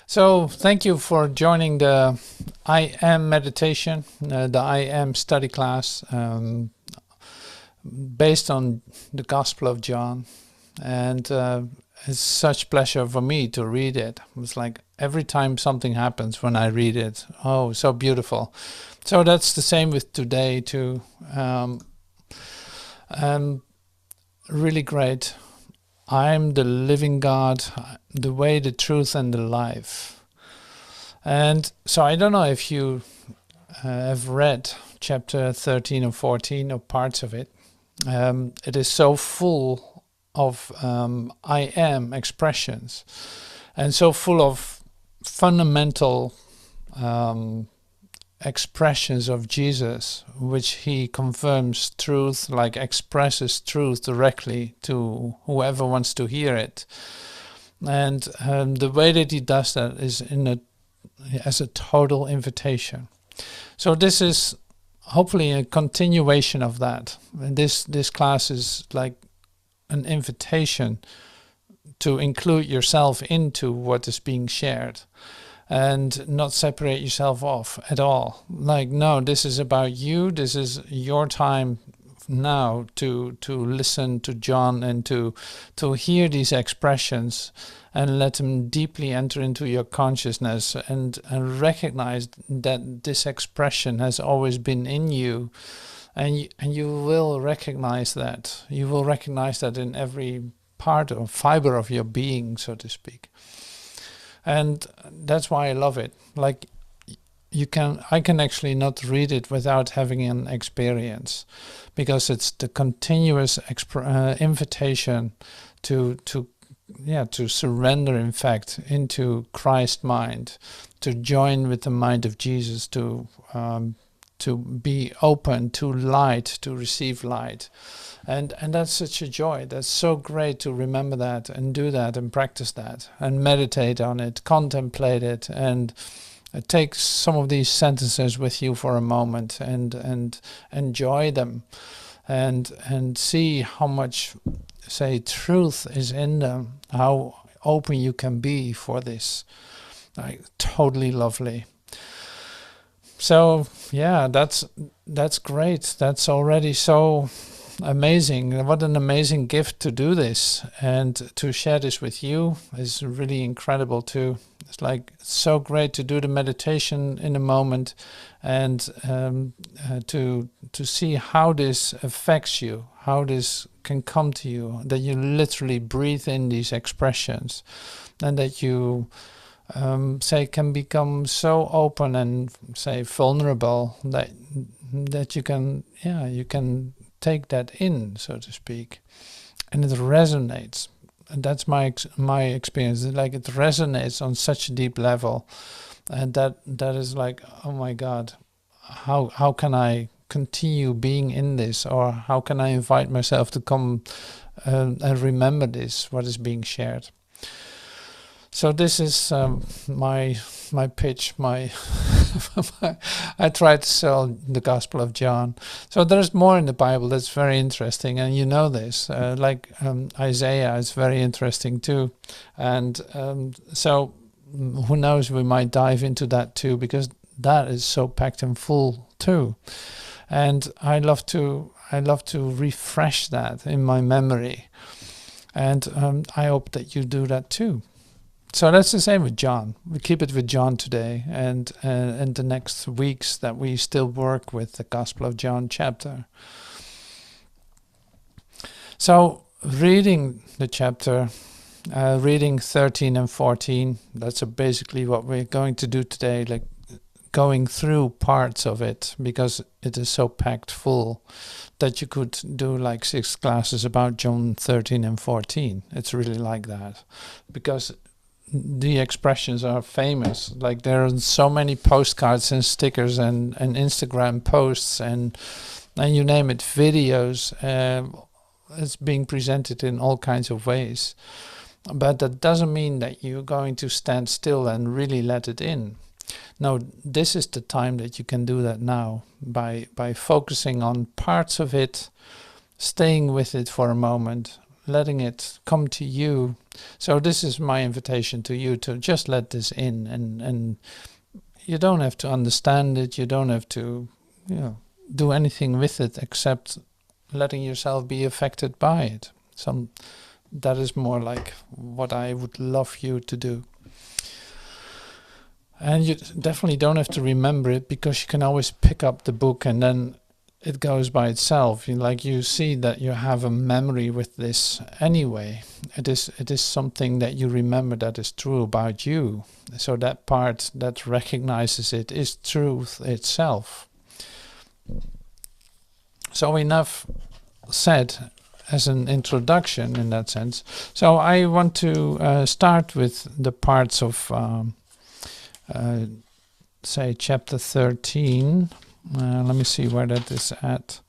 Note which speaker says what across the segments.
Speaker 1: So thank you for joining the I Am meditation, the I Am study class based on the Gospel of John. And it's such pleasure for me to read it. It's like every time something happens when I read it, oh, so beautiful. So that's the same with today too. Really great. I'm the living God, the way, the truth, and the life. And so I don't know if you have read chapter 13 or 14 or parts of it. It is so full of I am expressions and so full of fundamental expressions of Jesus, which he confirms truth, like expresses truth directly to whoever wants to hear it. And the way that he does that is as a total invitation. So this is hopefully a continuation of that. And this class is like an invitation to include yourself into what is being shared and not separate yourself off at all. Like, no, this is about you. This is your time now to listen to John and to hear these expressions and let them deeply enter into your consciousness and recognize that this expression has always been in you. And you will recognize that. You will recognize that in every part or fiber of your being, so to speak. And that's why I love it. Like I can actually not read it without having an experience, because it's the continuous invitation to surrender, in fact, into Christ's mind, to join with the mind of Jesus, to be open to light, to receive light. And that's such a joy. That's so great to remember that and do that and practice that and meditate on it, contemplate it, and take some of these sentences with you for a moment and enjoy them and see how much, say, truth is in them, how open you can be for this. Like, totally lovely. So yeah, that's great. That's already so amazing. What an amazing gift to do this and to share this with you is really incredible too. It's like so great to do the meditation in a moment and to see how this affects you, how this can come to you, that you literally breathe in these expressions and that you can become so open and say vulnerable that you can take that in, so to speak, and it resonates. And that's my experience. Like, it resonates on such a deep level, and that is like, oh my God, how can I continue being in this, or how can I invite myself to come and remember this, what is being shared. So this is my pitch, I try to sell the Gospel of John. So there's more in the Bible that's very interesting, and you know this. Isaiah is very interesting too, and so who knows? We might dive into that too, because that is so packed and full too, and I love to refresh that in my memory, and I hope that you do that too. So that's the same with John. We keep it with John today, and the next weeks that we still work with the Gospel of John chapter. So reading the chapter, reading 13 and 14, that's basically what we're going to do today, like going through parts of it, because it is so packed full that you could do like 6 classes about John 13 and 14. It's really like that, because the expressions are famous. Like, there are so many postcards and stickers and Instagram posts and you name it, videos. It's being presented in all kinds of ways. But that doesn't mean that you're going to stand still and really let it in. No, this is the time that you can do that now by focusing on parts of it, staying with it for a moment, letting it come to you. So this is my invitation to you to just let this in, and you don't have to understand it. You don't have to, do anything with it except letting yourself be affected by it. That is more like what I would love you to do. And you definitely don't have to remember it, because you can always pick up the book and then it goes by itself. You see that you have a memory with this anyway. It is something that you remember that is true about you. So that part that recognizes it is truth itself. So enough said as an introduction in that sense. So I want to start with the parts of say chapter 13. Let me see where that is at.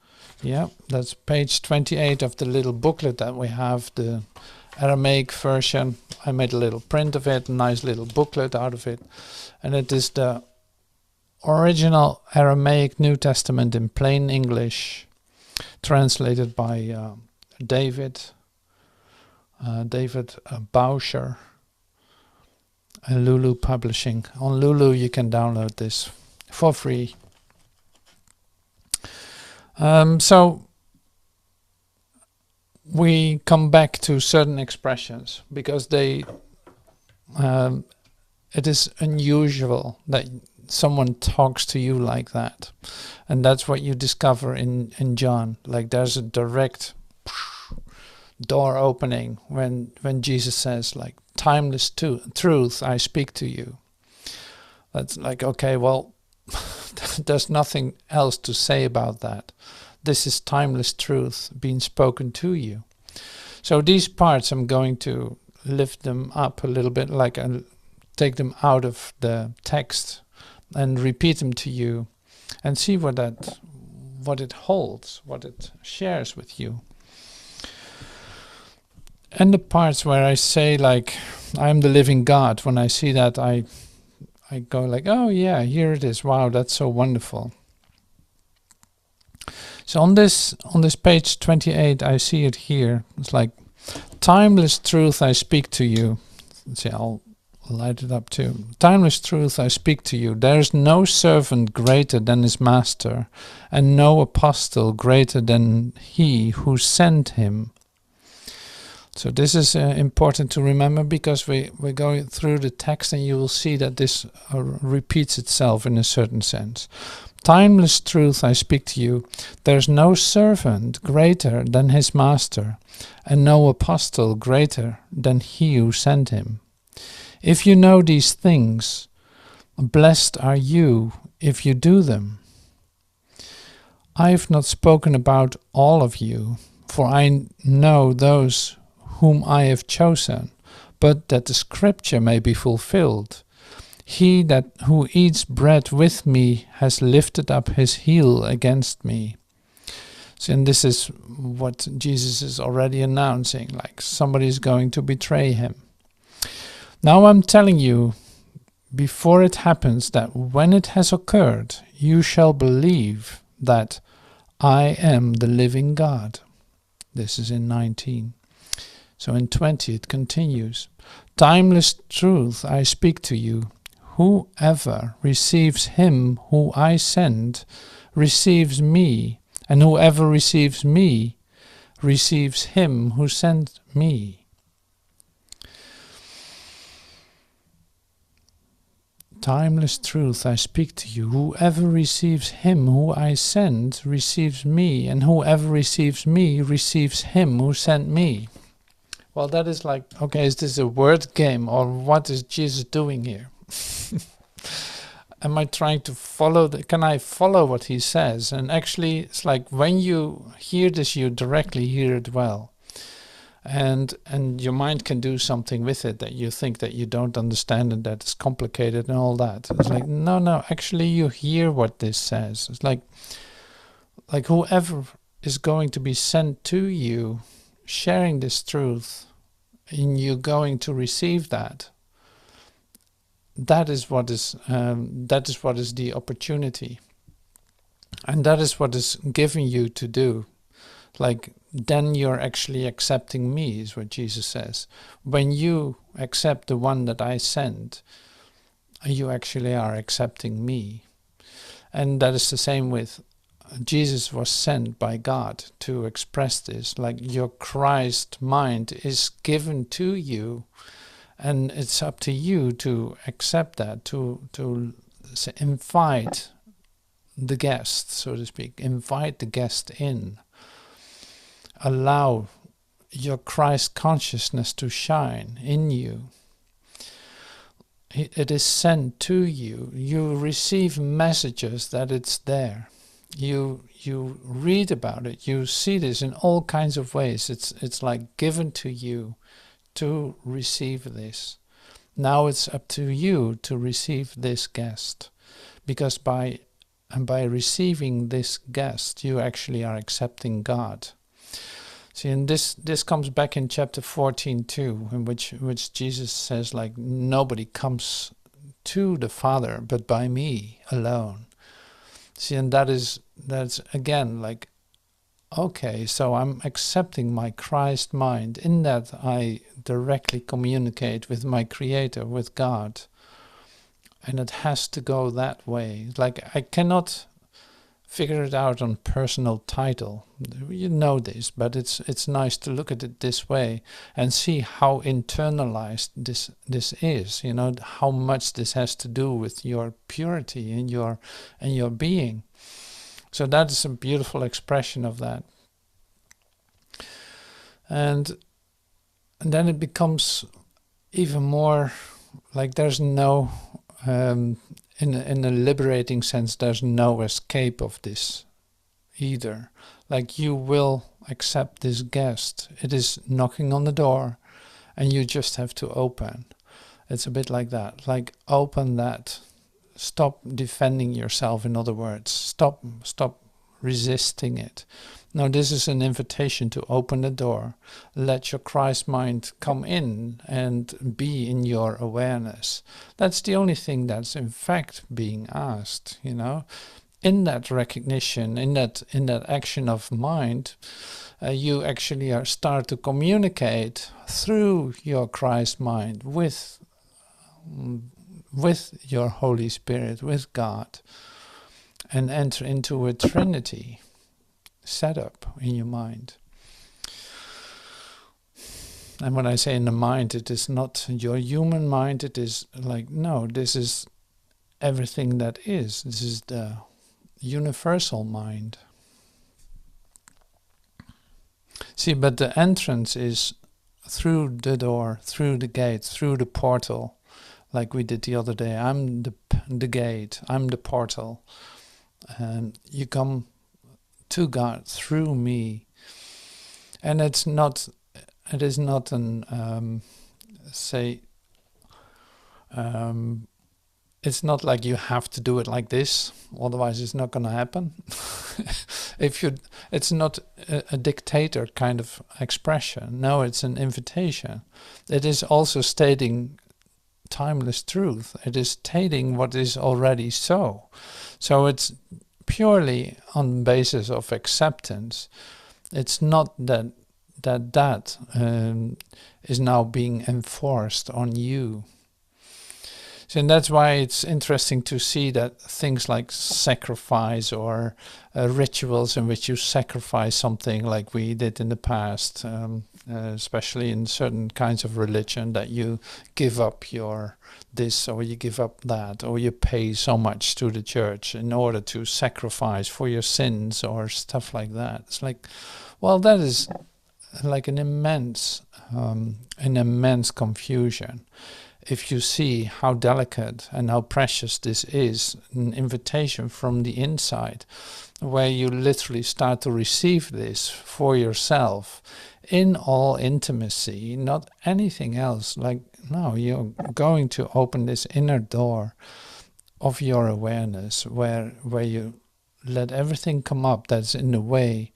Speaker 1: Yeah, that's page 28 of the little booklet that we have, the Aramaic version. I made a little print of it, a nice little booklet out of it. And it is the original Aramaic New Testament in plain English, translated by David Bauscher. And Lulu Publishing. On Lulu you can download this for free. So we come back to certain expressions because it is unusual that someone talks to you like that, and that's what you discover in John. Like there's a direct door opening when Jesus says, like, timeless truth I speak to you. That's like, okay, well, there's nothing else to say about that. This is timeless truth being spoken to you. So these parts, I'm going to lift them up a little bit, like take them out of the text and repeat them to you and see what it holds, what it shares with you. And the parts where I say, like, I'm the living God, when I see that, I go like, oh yeah, here it is. Wow, that's so wonderful. So on this page 28, I see it here. It's like, timeless truth I speak to you. Let's see, I'll light it up too. Timeless truth I speak to you. There is no servant greater than his master, and no apostle greater than he who sent him. So this is important to remember, because we're going through the text and you will see that this repeats itself in a certain sense. Timeless truth I speak to you. There's no servant greater than his master, and no apostle greater than he who sent him. If you know these things, blessed are you if you do them. I have not spoken about all of you, for I know those whom I have chosen, but that the scripture may be fulfilled. He who eats bread with me has lifted up his heel against me. So, and this is what Jesus is already announcing, like somebody is going to betray him. Now I'm telling you, before it happens, that when it has occurred, you shall believe that I am the living God. This is in 19. So in 20 it continues. Timeless truth I speak to you. Whoever receives him who I send receives me, and whoever receives me receives him who sent me. Timeless truth I speak to you. Whoever receives him who I send receives me, and whoever receives me receives him who sent me. Well, that is like, okay, is this a word game, or what is Jesus doing here? Am I trying to follow? Can I follow what he says? And actually, it's like when you hear this, you directly hear it well. And your mind can do something with it that you think that you don't understand and that it's complicated and all that. It's like, no, actually you hear what this says. It's like whoever is going to be sent to you, sharing this truth, and you going to receive that. That is what is the opportunity, and that is what is given you to do. Like, then you're actually accepting me, is what Jesus says. When you accept the one that I sent, you actually are accepting me. And that is the same with Jesus was sent by God to express this. Like, your Christ mind is given to you, and it's up to you to accept that, to invite the guest, so to speak. Invite the guest in. Allow your Christ consciousness to shine in you. It is sent to you. You receive messages that it's there. You read about it. You see this in all kinds of ways. It's like given to you to receive this. Now it's up to you to receive this guest, because by receiving this guest, you actually are accepting God. See, and this comes back in chapter 14 too, in which Jesus says, like, nobody comes to the Father but by me alone. See, and that's again like, okay, so I'm accepting my Christ mind, in that I directly communicate with my Creator, with God. And it has to go that way. Like, I cannot figure it out on personal title. You know this, but it's nice to look at it this way and see how internalized this is. You know, how much this has to do with your purity and your being. So that is a beautiful expression of that. And then it becomes even more like there's no in a liberating sense, there's no escape of this either. Like, you will accept this guest. It is knocking on the door and you just have to open. It's a bit like that. Like, open that. Stop defending yourself, in other words. Stop resisting it. No, this is an invitation to open the door. Let your Christ mind come in and be in your awareness. That's the only thing that's in fact being asked, you know. In that recognition, in that action of mind, you actually start to communicate through your Christ mind with your Holy Spirit, with God, and enter into a Trinity set up in your mind. And when I say in the mind, it is not your human mind, it is like, no, this is everything that is. This is the universal mind. See, but the entrance is through the door, through the gate, through the portal, like we did the other day. I'm the gate, I'm the portal. And you come to God through me. And it is not an it's not like you have to do it like this, otherwise it's not going to happen. It's not a dictator kind of expression. No, it's an invitation. It is also stating timeless truth. It is stating what is already so. So it's purely on the basis of acceptance. It's not that is now being enforced on you. So, and that's why it's interesting to see that things like sacrifice or rituals in which you sacrifice something, like we did in the past, especially in certain kinds of religion, that you give up your this or you give up that, or you pay so much to the church in order to sacrifice for your sins or stuff like that. It's like, well, that is like an immense confusion. If you see how delicate and how precious this is, an invitation from the inside, where you literally start to receive this for yourself in all intimacy, not anything else. Like, no, you're going to open this inner door of your awareness where you let everything come up that's in the way,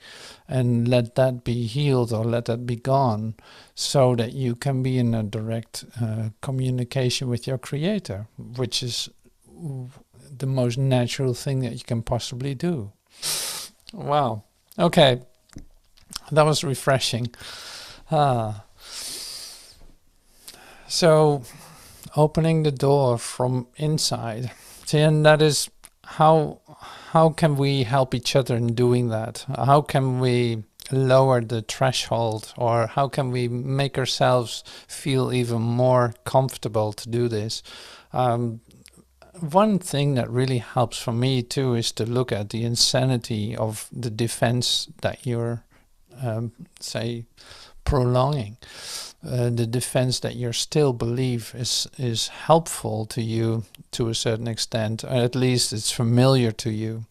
Speaker 1: and let that be healed or let that be gone, so that you can be in a direct communication with your Creator, which is the most natural thing that you can possibly do. Wow. Okay. That was refreshing. Ah. So, opening the door from inside. See, and that is how can we help each other in doing that? How can we lower the threshold, or how can we make ourselves feel even more comfortable to do this? One thing that really helps for me too is to look at the insanity of the defense that you're, say, prolonging. The defense that you still believe is helpful to you to a certain extent, or at least it's familiar to you,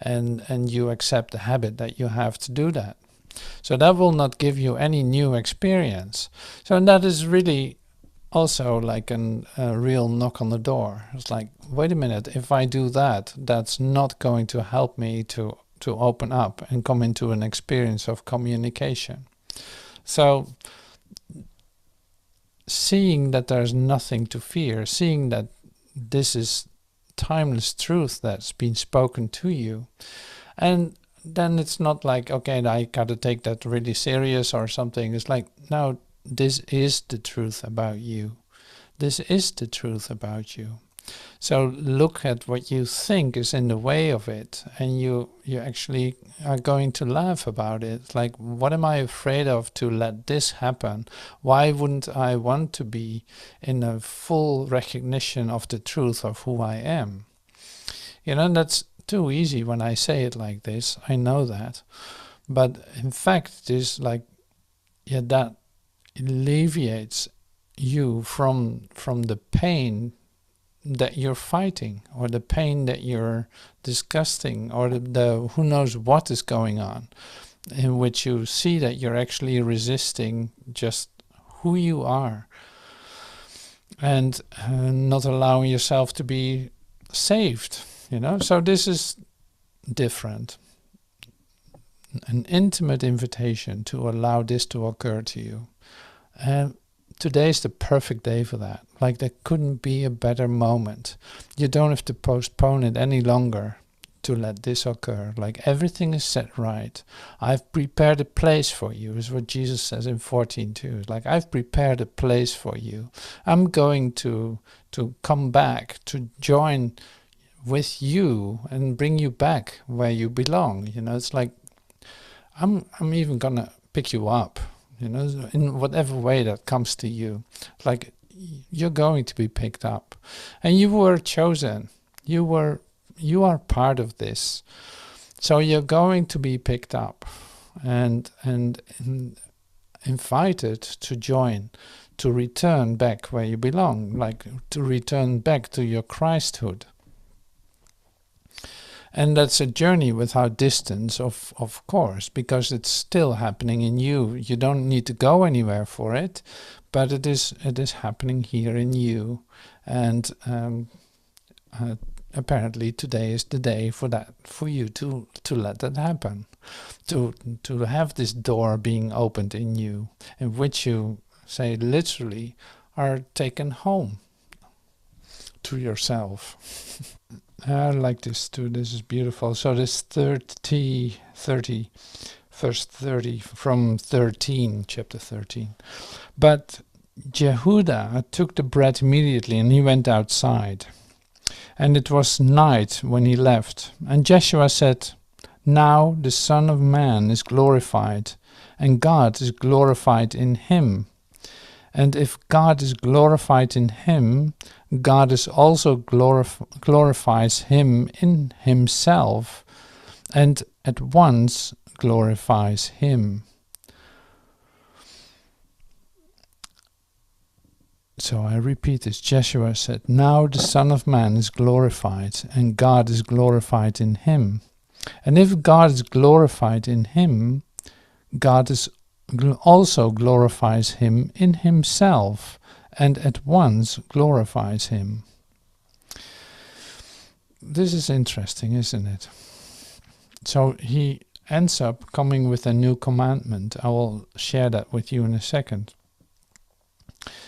Speaker 1: and you accept the habit that you have to do that. So that will not give you any new experience. So that is really also like a real knock on the door. It's like, wait a minute, if I do that, that's not going to help me to open up and come into an experience of communication. So seeing that there's nothing to fear, seeing that this is timeless truth that's been spoken to you, and then it's not like, okay, I gotta take that really serious or something. It's like, no, this is the truth about you. This is the truth about you. So look at what you think is in the way of it, and you actually are going to laugh about it. It's like, what am I afraid of to let this happen? Why wouldn't I want to be in a full recognition of the truth of who I am? You know, that's too easy when I say it like this. I know that. But in fact, it is like, yeah, that alleviates you from the pain that you're fighting, or the pain that you're disgusting, or the who knows what is going on, in which you see that you're actually resisting just who you are, and not allowing yourself to be saved, you know. So this is different. An intimate invitation to allow this to occur to you. And today's the perfect day for that. Like, there couldn't be a better moment. You don't have to postpone it any longer to let this occur. Like, everything is set right. I've prepared a place for you, is what Jesus says in 14:2. Like, I've prepared a place for you. I'm going to come back, to join with you and bring you back where you belong. You know, it's like, I'm even gonna pick you up, you know, in whatever way that comes to you. Like, you're going to be picked up, and you were chosen. You are part of this, so you're going to be picked up and invited to join, to return back where you belong, like to return back to your Christhood. And that's a journey without distance, of course, because it's still happening in you. You don't need to go anywhere for it, but it is happening here in you. And apparently today is the day for you to let that happen, to have this door being opened in you, in which you, say, literally are taken home to yourself. I like this too. This is beautiful. So this 30, verse 30 from 13, chapter 13. But Jehudah took the bread immediately, and he went outside. And it was night when he left. And Joshua said, now the Son of Man is glorified, and God is glorified in him. And if God is glorified in him, God is also glorifies him in himself, and at once glorifies him. So I repeat this. Joshua said, now the Son of Man is glorified, and God is glorified in him. And if God is glorified in him, God is also glorifies him in himself, and at once glorifies him. This is interesting, isn't it? So he ends up coming with a new commandment. I will share that with you in a second.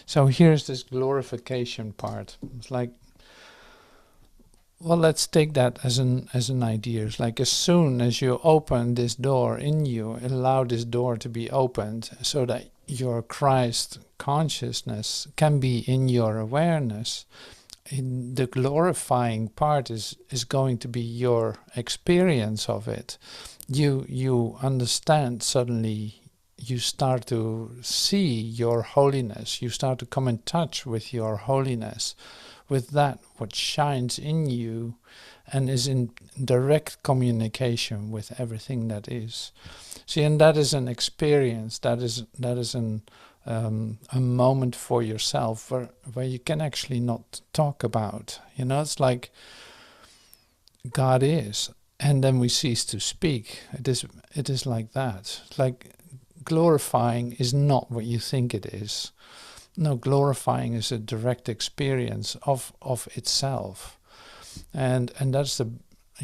Speaker 1: So here's this glorification part. It's like, well, let's take that as an idea. It's like as soon as you open this door in you, allow this door to be opened so that your Christ consciousness can be in your awareness. In the glorifying part is going to be your experience of it. You understand suddenly. You start to see your holiness. You start to come in touch with your holiness, with that what shines in you and is in direct communication with everything that is. See, and that is an experience, that is a moment for yourself where you can actually not talk about. It's like God is, and then we cease to speak. It is like that. It's like glorifying is not what you think it is. No, glorifying is a direct experience of itself, and that's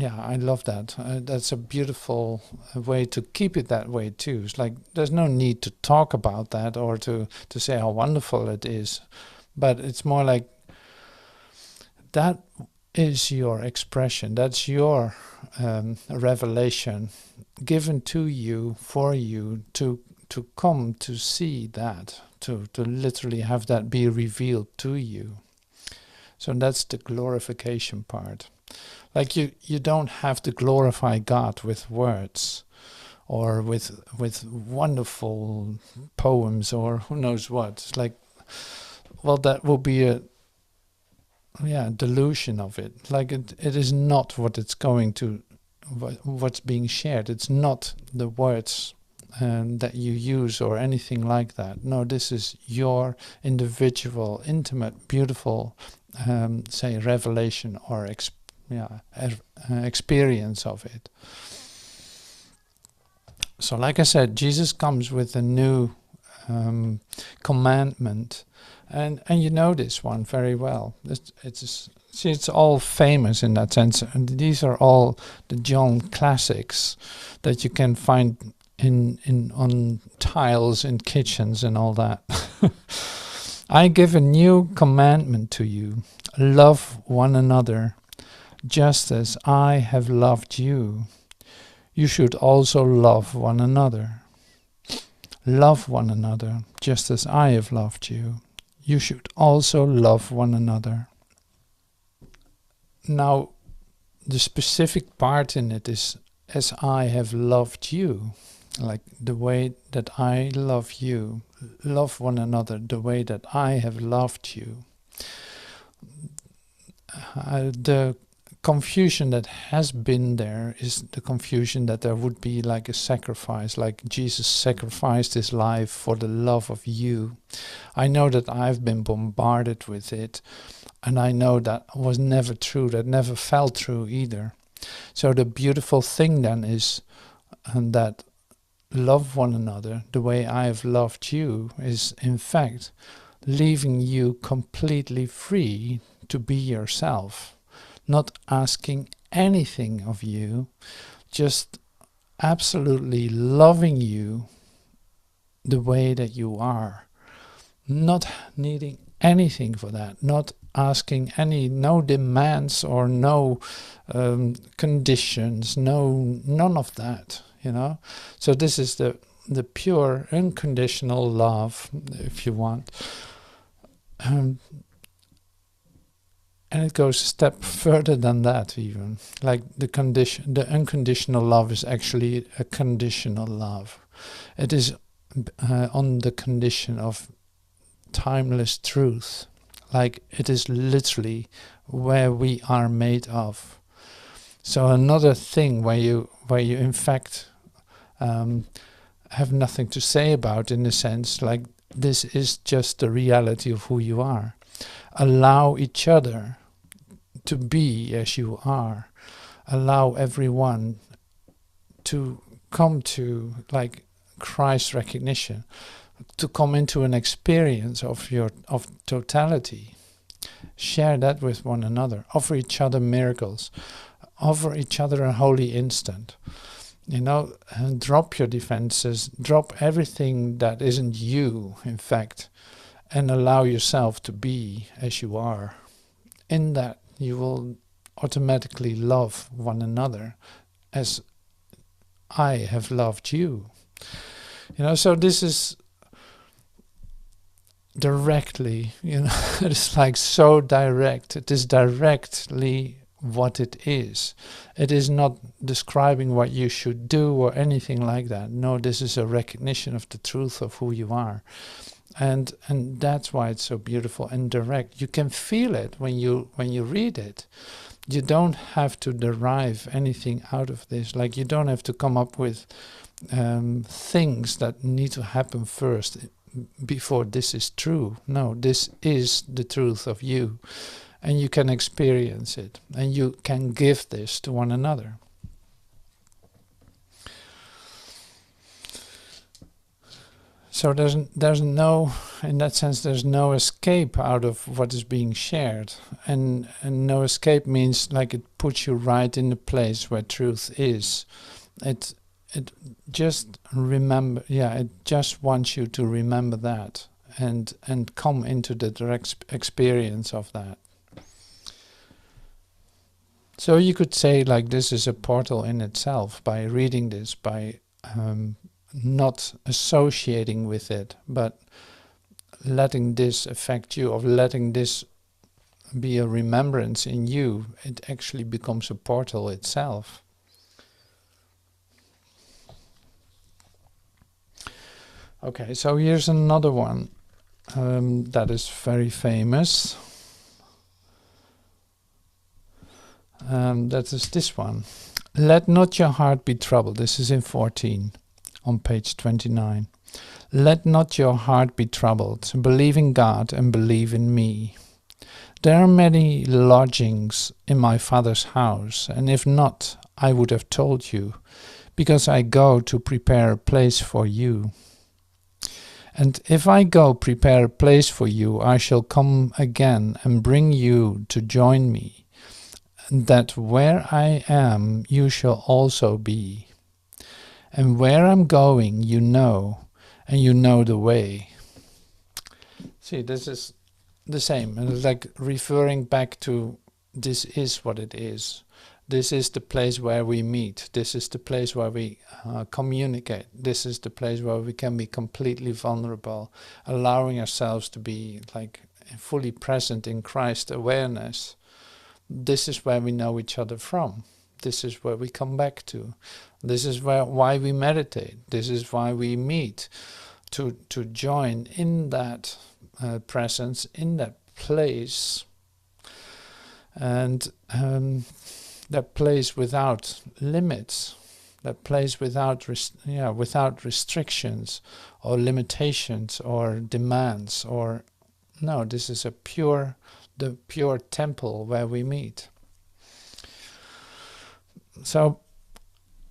Speaker 1: I love that. That's a beautiful way to keep it that way too. It's like there's no need to talk about that or to say how wonderful it is, but it's more like that is your expression. That's your revelation given to you for you to come to see that. To literally have that be revealed to you. So that's the glorification part. Like you don't have to glorify God with words or with wonderful poems or who knows what. It's like, well, that will be a delusion of it. Like it is not what it's going to, what's being shared. It's not the words that you use or anything like that. No, this is your individual, intimate, beautiful, say, revelation or experience of it. So like I said, Jesus comes with a new commandment, and you know this one very well. It's all famous in that sense, and these are all the John classics that you can find on tiles in kitchens and all that. I give a new commandment to you: love one another, just as I have loved you. You should also love one another. Love one another, just as I have loved you. You should also love one another. Now, the specific part in it is as I have loved you. Like the way that I love you. Love one another the way that I have loved you. The confusion that has been there is the confusion that there would be like a sacrifice, like Jesus sacrificed his life for the love of you. I know that I've been bombarded with it, and I know that was never true, that never felt true either. So the beautiful thing then is that love one another the way I have loved you is in fact leaving you completely free to be yourself, not asking anything of you, just absolutely loving you the way that you are, not needing anything for that, not asking no demands or no conditions, none of that. So this is the pure unconditional love, if you want, and it goes a step further than that even. Like the unconditional love is actually a conditional love. It is on the condition of timeless truth. Like it is literally where we are made of. So another thing where you in fact have nothing to say about, in a sense, like this is just the reality of who you are. Allow each other to be as you are. Allow everyone to come to like Christ recognition, to come into an experience of totality. Share that with one another. Offer each other miracles. Offer each other a holy instant. And drop your defenses. Drop everything that isn't you, in fact, and allow yourself to be as you are. In that, you will automatically love one another as I have loved you. So this is directly, it's like so direct. It is directly what it is. It is not describing what you should do or anything like that. No, this is a recognition of the truth of who you are. And that's why it's so beautiful and direct. You can feel it when you read it. You don't have to derive anything out of this. Like, you don't have to come up with things that need to happen first before this is true. No, this is the truth of you, and you can experience it, and you can give this to one another. So there's no, in that sense, there's no escape out of what is being shared, and no escape means like it puts you right in the place where truth is. It just remember, it just wants you to remember that and come into the direct experience of that. So you could say like this is a portal in itself by reading this, by not associating with it, but letting this affect you, or letting this be a remembrance in you. It actually becomes a portal itself. Okay, so here's another one that is very famous. That is this one. Let not your heart be troubled. This is in 14 on page 29. Let not your heart be troubled. Believe in God and believe in me. There are many lodgings in my Father's house, and if not, I would have told you, because I go to prepare a place for you. And if I go prepare a place for you, I shall come again and bring you to join me, that where I am, you shall also be. And where I'm going, you know, and you know the way. See, this is the same. And it's like referring back to this is what it is. This is the place where we meet. This is the place where we communicate. This is the place where we can be completely vulnerable, allowing ourselves to be like fully present in Christ awareness. This is where we know each other from. This is where we come back to. This is why we meditate. This is why we meet, to join in that presence, in that place, and that place without limits, that place without restrictions or limitations or demands. Or no, this is the pure temple where we meet. So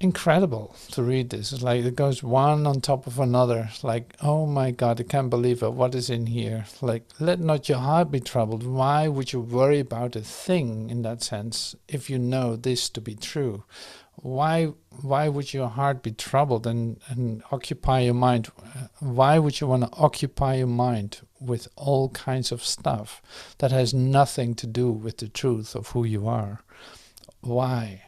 Speaker 1: incredible to read this. It's like it goes one on top of another. Like, oh my God, I can't believe it. What is in here? Like, let not your heart be troubled. Why would you worry about a thing in that sense if you know this to be true? Why would your heart be troubled and occupy your mind? Why would you want to occupy your mind with all kinds of stuff that has nothing to do with the truth of who you are? Why?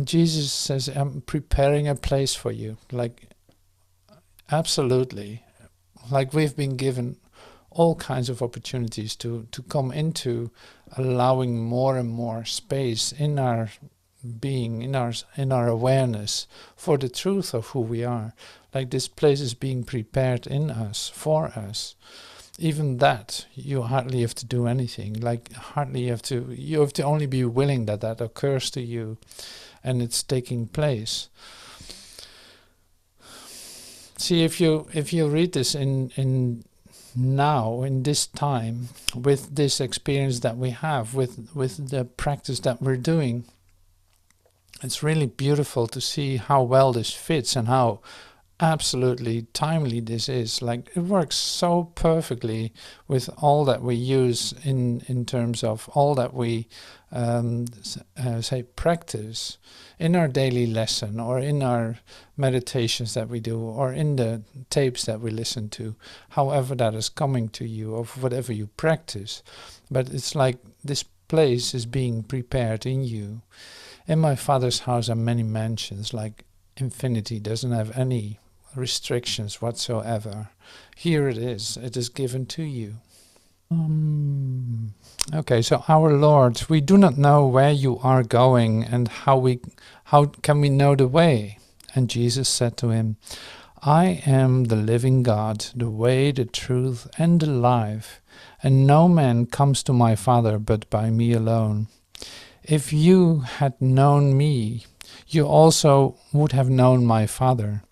Speaker 1: Jesus says, I'm preparing a place for you. Like, absolutely. Like, we've been given all kinds of opportunities to come into allowing more and more space in our being, in our awareness for the truth of who we are. Like, this place is being prepared in us, for us. Even that, you hardly have to do anything. Like, you have to only be willing that occurs to you, and it's taking place. See, if you read this in now, in this time, with this experience that we have, with the practice that we're doing, it's really beautiful to see how well this fits and how absolutely timely this is. Like, it works so perfectly with all that we use in terms of all that we say, practice in our daily lesson or in our meditations that we do or in the tapes that we listen to, however that is coming to you, or whatever you practice. But it's like this place is being prepared in you. In my Father's house are many mansions. Like infinity doesn't have any restrictions whatsoever. Here it is given to you. Okay, so our Lord, we do not know where you are going, and how can we know the way? And Jesus said to him, I am the living God, the way, the truth, and the life, and no man comes to my Father but by me alone. If you had known me, you also would have known my Father.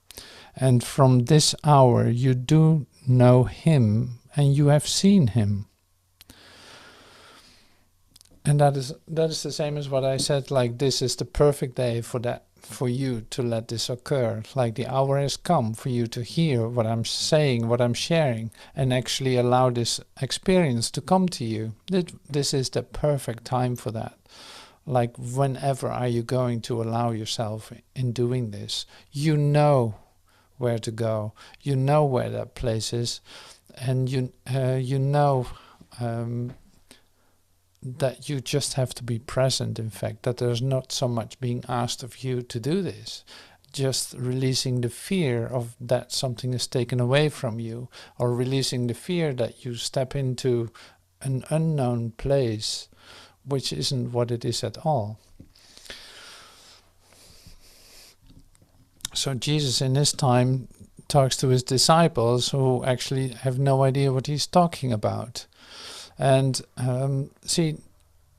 Speaker 1: And from this hour you do know him, and you have seen him. And that is the same as what I said, like this is the perfect day for you to let this occur. Like the hour has come for you to hear what I'm saying, what I'm sharing, and actually allow this experience to come to you. This is the perfect time for that. Like whenever are you going to allow yourself in doing this? You know where to go. You know where that place is, and you know that you just have to be present, in fact, that there's not so much being asked of you to do this, just releasing the fear of that something is taken away from you, or releasing the fear that you step into an unknown place, which isn't what it is at all. So Jesus in his time talks to his disciples who actually have no idea what he's talking about. And see,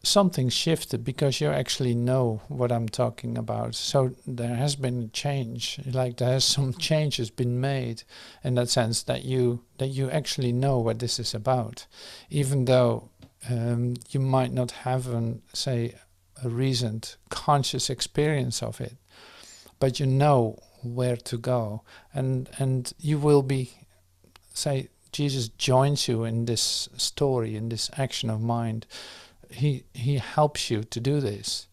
Speaker 1: something shifted because you actually know what I'm talking about. So there has been a change, like there's some changes been made in that sense that you actually know what this is about, even though you might not have a recent conscious experience of it, but you know where to go, and you will be, Jesus joins you in this story, in this action of mind. He helps you to do this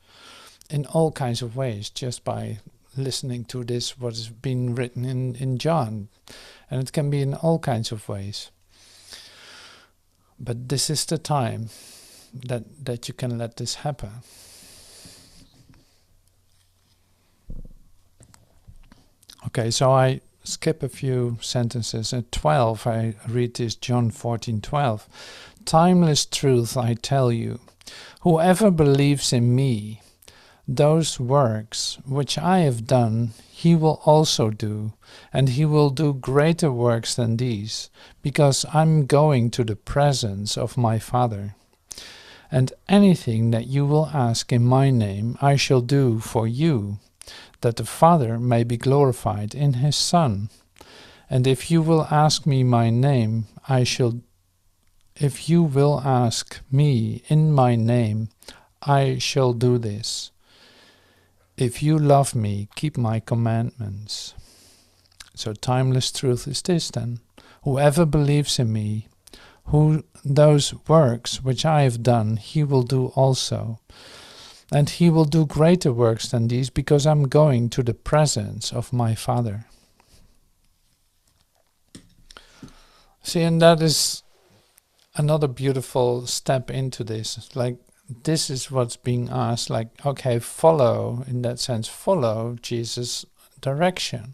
Speaker 1: in all kinds of ways, just by listening to this, what has been written in John. And it can be in all kinds of ways. But this is the time that you can let this happen. Okay, so I skip a few sentences. At 12, I read this, John 14:12. Timeless truth, I tell you, whoever believes in me, those works which I have done, he will also do, and he will do greater works than these, because I'm going to the presence of my Father. And anything that you will ask in my name, I shall do for you, that the Father may be glorified in his Son. And if you will ask me my name, if you will ask me in my name, I shall do this. If you love me, keep my commandments. So timeless truth is this then. Whoever believes in me, those works which I have done, he will do also. And he will do greater works than these, because I'm going to the presence of my Father. See, and that is another beautiful step into this. Like, this is what's being asked. Like, okay, follow, in that sense, follow Jesus' direction.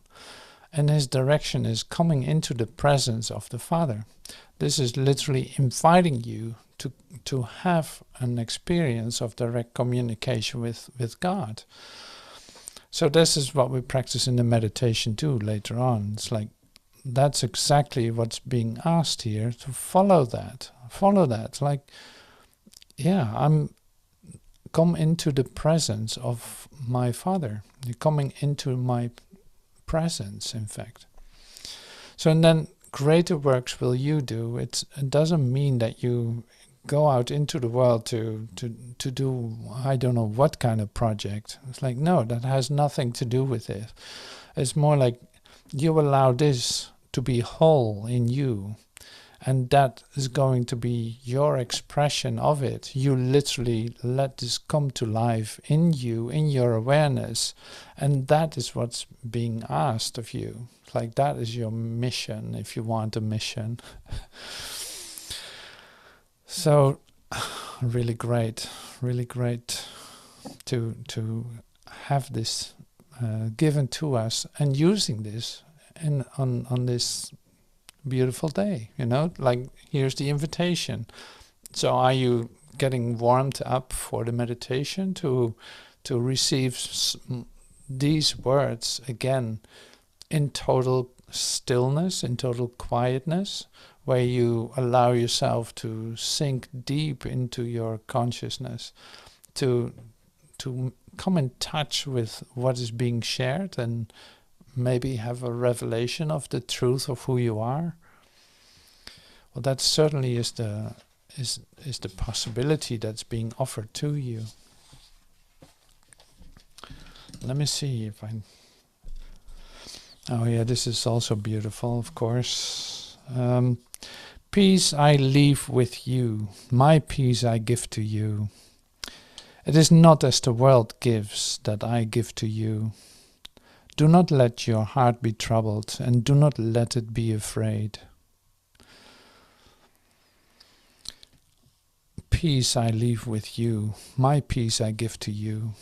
Speaker 1: And his direction is coming into the presence of the Father. This is literally inviting you to have an experience of direct communication with God. So this is what we practice in the meditation too later on. It's like, that's exactly what's being asked here, to follow that. Follow that. Like, yeah, come into the presence of my Father. You're coming into my presence, in fact. So, and then greater works will you do. It doesn't mean that you go out into the world to do I don't know what kind of project. It's like, no, that has nothing to do with it. It's more like you allow this to be whole in you, And that is going to be your expression of it. You literally let this come to life in you, in your awareness. And that is what's being asked of you. Like that is your mission, if you want a mission. So really great to have this given to us and using this on this beautiful day, like here's the invitation. So are you getting warmed up for the meditation to receive these words again in total stillness, in total quietness, where you allow yourself to sink deep into your consciousness, to come in touch with what is being shared and maybe have a revelation of the truth of who you are? Well, that certainly is the possibility that's being offered to you. Let me see if I... Oh yeah, this is also beautiful, of course. Peace I leave with you, my peace I give to you. It is not as the world gives that I give to you. Do not let your heart be troubled, and do not let it be afraid. Peace I leave with you, my peace I give to you.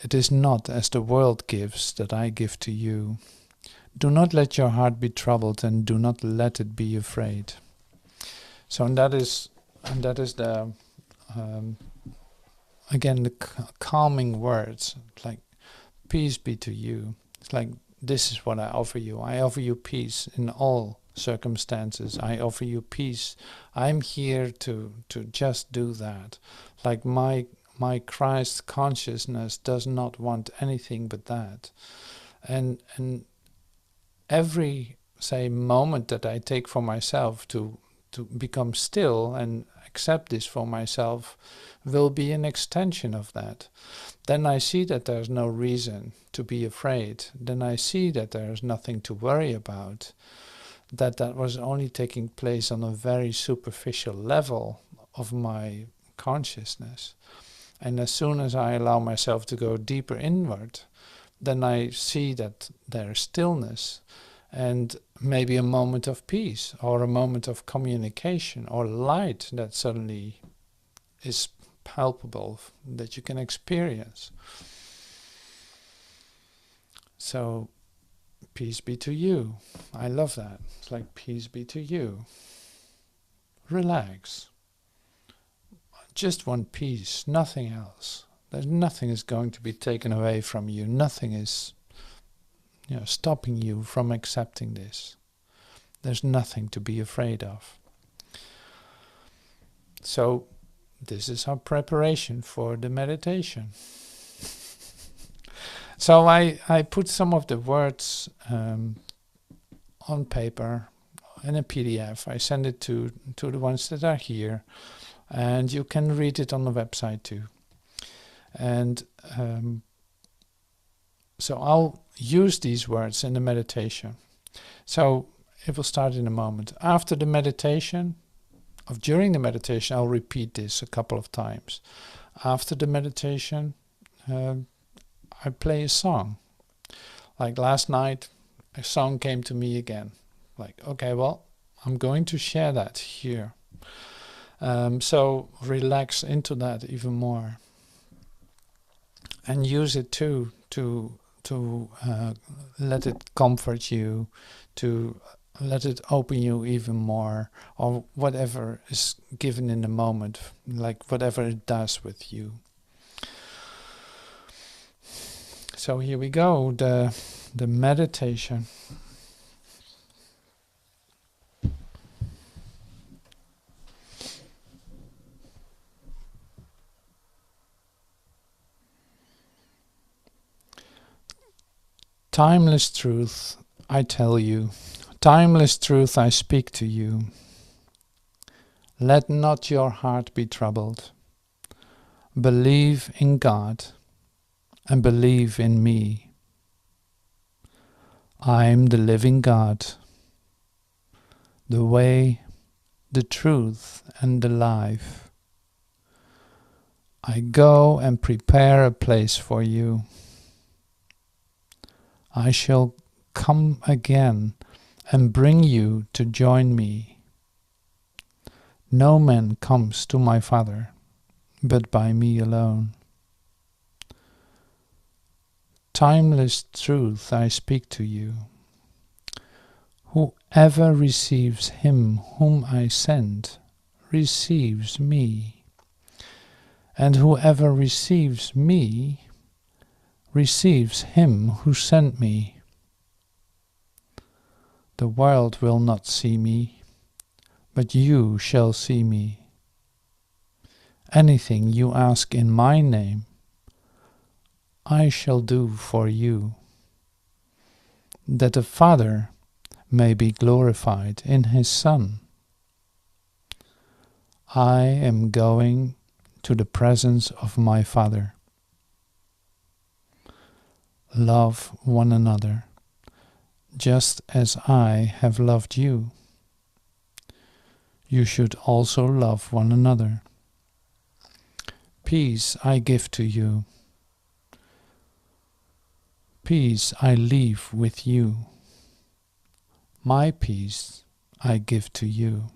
Speaker 1: It is not as the world gives that I give to you. Do not let your heart be troubled, and do not let it be afraid. So, and that is the again the calming words, like peace be to you. It's like, this is what I offer you. I offer you peace in all circumstances. I offer you peace. I'm here to just do that. Like my Christ consciousness does not want anything but that. And every, say, moment that I take for myself to become still and accept this for myself will be an extension of that. Then I see that there's no reason to be afraid. Then I see that there's nothing to worry about. That was only taking place on a very superficial level of my consciousness. And as soon as I allow myself to go deeper inward, then I see that there's stillness and maybe a moment of peace or a moment of communication or light that suddenly is palpable, that you can experience. So, peace be to you. I love that. It's like, peace be to you. Relax. Just want peace, nothing else. There's nothing is going to be taken away from you. Nothing is stopping you from accepting this. There's nothing to be afraid of. So, this is our preparation for the meditation. So I put some of the words on paper in a PDF. I send it to the ones that are here, and you can read it on the website too. And so I'll use these words in the meditation. So it will start in a moment. After the meditation, during the meditation, I'll repeat this a couple of times. After the meditation, I play a song. Like last night, a song came to me again. Like, okay, well, I'm going to share that here. So relax into that even more. And use it too to let it comfort you, to let it open you even more, or whatever is given in the moment, like whatever it does with you. So here we go, the meditation. Timeless truth, I tell you, timeless truth I speak to you. Let not your heart be troubled. Believe in God and believe in me. I am the living God, the way, the truth, and the life. I go and prepare a place for you. I shall come again and bring you to join me. No man comes to my Father but by me alone. Timeless truth I speak to you. Whoever receives him whom I send receives me, and whoever receives me receives him who sent me. The world will not see me, but you shall see me. Anything you ask in my name, I shall do for you, that the Father may be glorified in his Son. I am going to the presence of my Father. Love one another, just as I have loved you. You should also love one another. Peace I give to you. Peace I leave with you. My peace I give to you.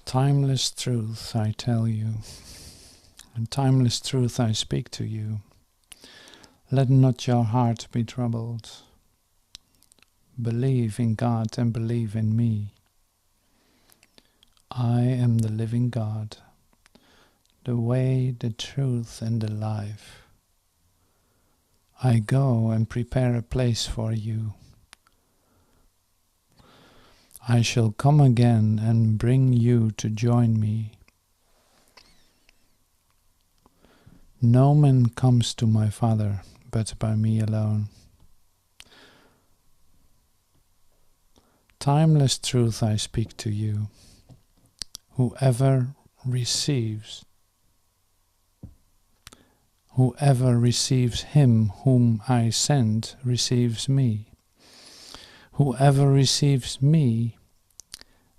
Speaker 1: Timeless truth I tell you, and timeless truth I speak to you. Let not your heart be troubled. Believe in God and believe in me. I am the living God, the way, the truth, and the life. I go and prepare a place for you. I shall come again and bring you to join me. No man comes to my Father but by me alone. Timeless truth I speak to you. Whoever receives him whom I send receives me. Whoever receives me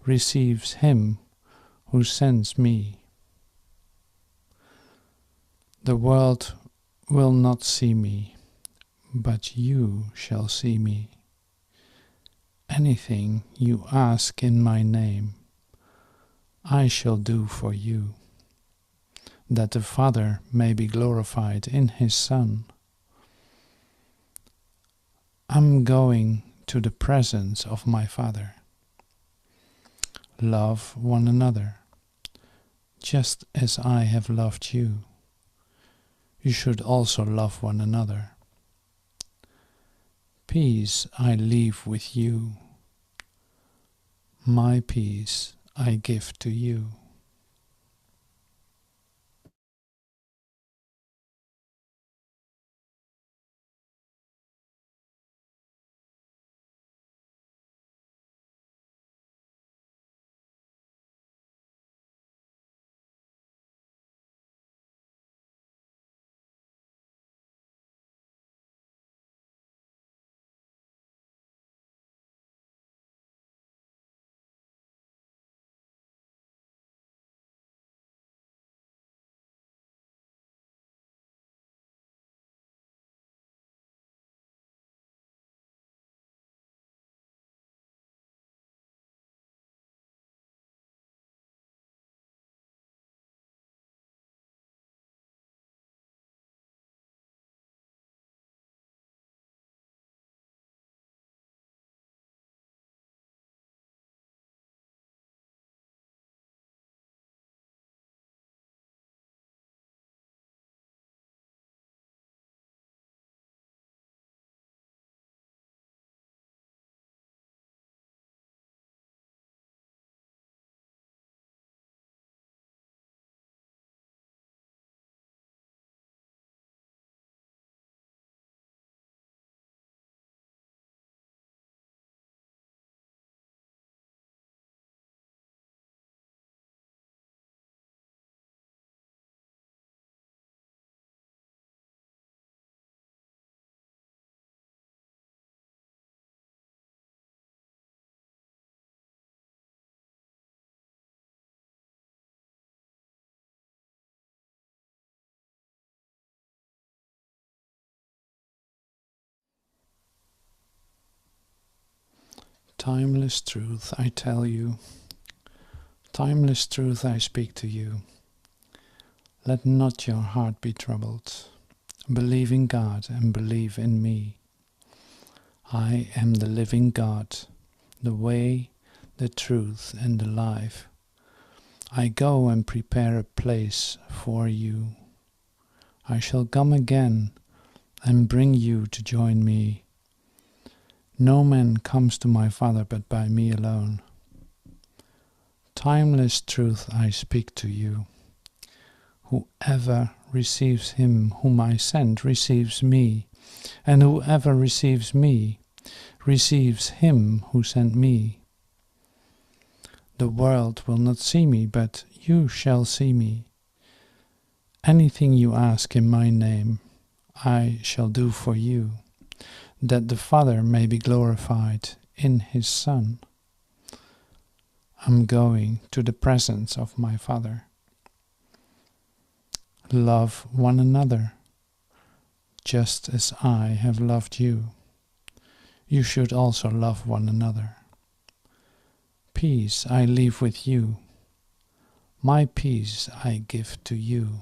Speaker 1: receives him who sends me. The world will not see me, but you shall see me. Anything you ask in my name, I shall do for you, that the Father may be glorified in his Son. I'm going to the presence of my Father. Love one another, just as I have loved you. You should also love one another. Peace I leave with you. My peace I give to you. Timeless truth I tell you, timeless truth I speak to you. Let not your heart be troubled. Believe in God and believe in me. I am the living God, the way, the truth, and the life. I go and prepare a place for you. I shall come again and bring you to join me. No man comes to my Father but by me alone. Timeless truth I speak to you. Whoever receives him whom I sent receives me, and whoever receives me receives him who sent me. The world will not see me, but you shall see me. Anything you ask in my name, I shall do for you, that the Father may be glorified in his Son. I'm going to the presence of my Father. Love one another, just as I have loved you. You should also love one another. Peace I leave with you. My peace I give to you.